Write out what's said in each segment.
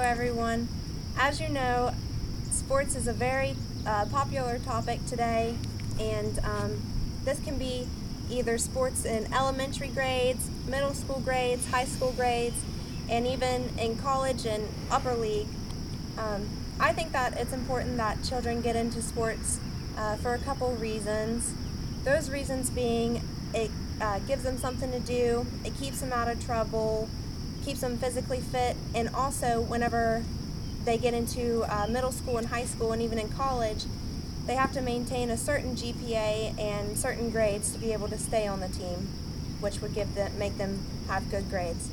everyone. As you know, sports is a very popular topic today, and this can be either sports in elementary grades, middle school grades, high school grades, and even in college and upper league. I think that it's important that children get into sports for a couple reasons. Those reasons being it gives them something to do, it keeps them out of trouble, keeps them physically fit, and also whenever they get into middle school and high school and even in college, they have to maintain a certain GPA and certain grades to be able to stay on the team, which would make them have good grades.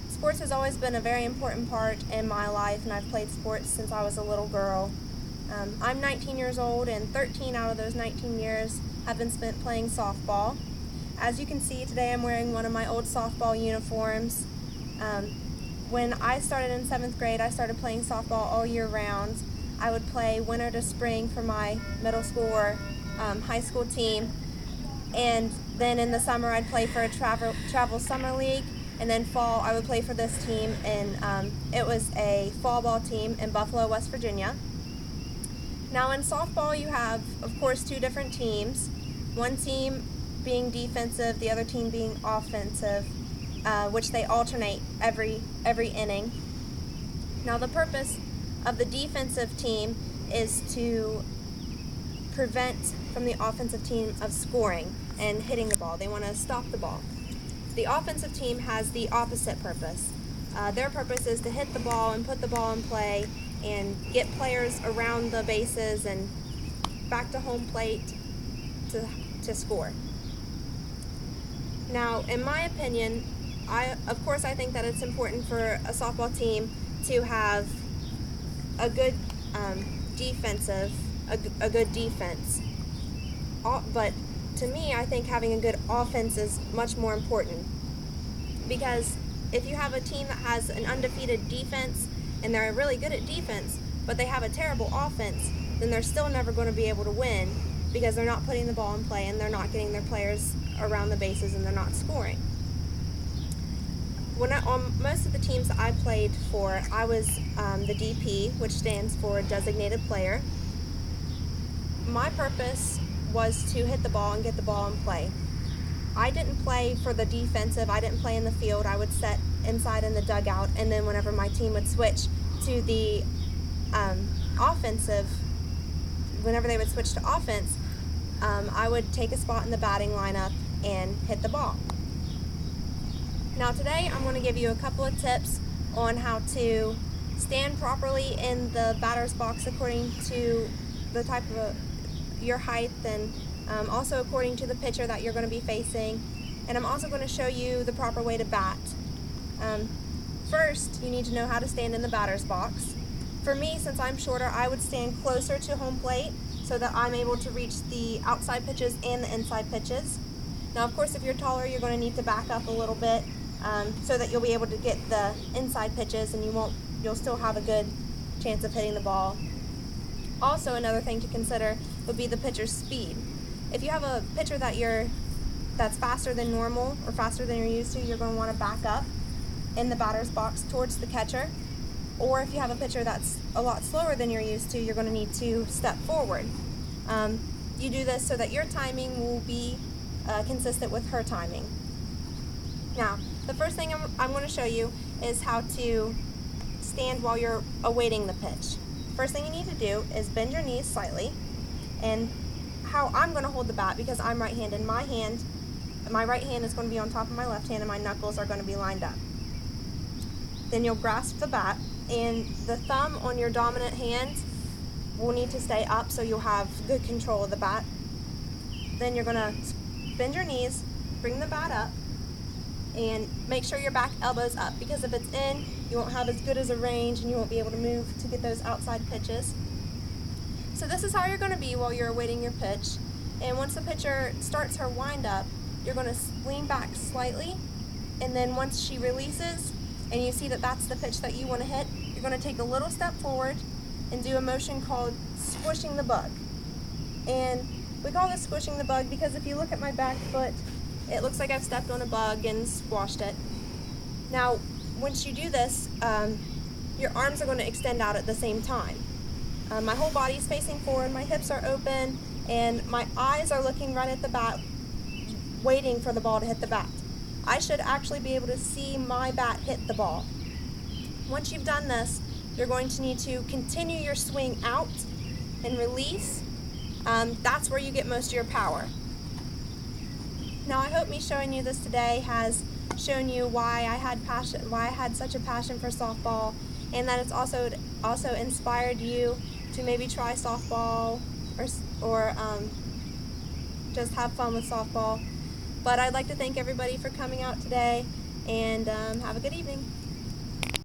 Sports has always been a very important part in my life, and I've played sports since I was a little girl. I'm 19 years old, and 13 out of those 19 years have been spent playing softball. As you can see, today I'm wearing one of my old softball uniforms. When I started in 7th grade, I started playing softball all year round. I would play winter to spring for my middle school or high school team, and then in the summer I'd play for a travel summer league, and then fall I would play for this team, and it was a fall ball team in Buffalo, West Virginia. Now in softball you have, of course, two different teams, one team being defensive, the other team being offensive, which they alternate every inning. Now the purpose of the defensive team is to prevent from the offensive team of scoring and hitting the ball. They want to stop the ball. The offensive team has the opposite purpose. Their purpose is to hit the ball and put the ball in play and get players around the bases and back to home plate to score. Now, in my opinion, I think that it's important for a softball team to have a good a good defense. But to me, I think having a good offense is much more important, because if you have a team that has an undefeated defense and they're really good at defense, but they have a terrible offense, then they're still never going to be able to win, because they're not putting the ball in play and they're not getting their players around the bases and they're not scoring. On most of the teams that I played for, I was the DP, which stands for designated player. My purpose was to hit the ball and get the ball in play. I didn't play for the defensive, I didn't play in the field. I would sit inside in the dugout, and then whenever my team would switch to the offensive, whenever they would switch to offense, I would take a spot in the batting lineup and hit the ball. Now today I'm going to give you a couple of tips on how to stand properly in the batter's box according to the type of your height, and also according to the pitcher that you're going to be facing. And I'm also going to show you the proper way to bat. First, you need to know how to stand in the batter's box. For me, since I'm shorter, I would stand closer to home plate so that I'm able to reach the outside pitches and the inside pitches. Now, of course, if you're taller, you're going to need to back up a little bit so that you'll be able to get the inside pitches, and you'll still have a good chance of hitting the ball. Also, another thing to consider would be the pitcher's speed. If you have a pitcher that's faster than normal or faster than you're used to, you're going to want to back up in the batter's box towards the catcher. Or if you have a pitcher that's a lot slower than you're used to, you're going to need to step forward. You do this so that your timing will be consistent with her timing. Now, the first thing I'm going to show you is how to stand while you're awaiting the pitch. First thing you need to do is bend your knees slightly, and how I'm going to hold the bat, because I'm right-handed, my right hand is going to be on top of my left hand and my knuckles are going to be lined up. Then you'll grasp the bat, and the thumb on your dominant hand will need to stay up so you'll have good control of the bat. Then you're going to bend your knees, bring the bat up, and make sure your back elbow's up, because if it's in, you won't have as good as a range and you won't be able to move to get those outside pitches. So this is how you're going to be while you're awaiting your pitch. And once the pitcher starts her wind up, you're going to lean back slightly, and then once she releases and you see that that's the pitch that you want to hit, you're going to take a little step forward and do a motion called squishing the bug. And we call this squishing the bug because if you look at my back foot, it looks like I've stepped on a bug and squashed it. Now, once you do this, your arms are going to extend out at the same time. My whole body is facing forward, my hips are open, and my eyes are looking right at the bat, waiting for the ball to hit the bat. I should actually be able to see my bat hit the ball. Once you've done this, you're going to need to continue your swing out and release. That's where you get most of your power. Now I hope me showing you this today has shown you why I had such a passion for softball, and that it's also inspired you to maybe try softball or just have fun with softball. But I'd like to thank everybody for coming out today, and have a good evening.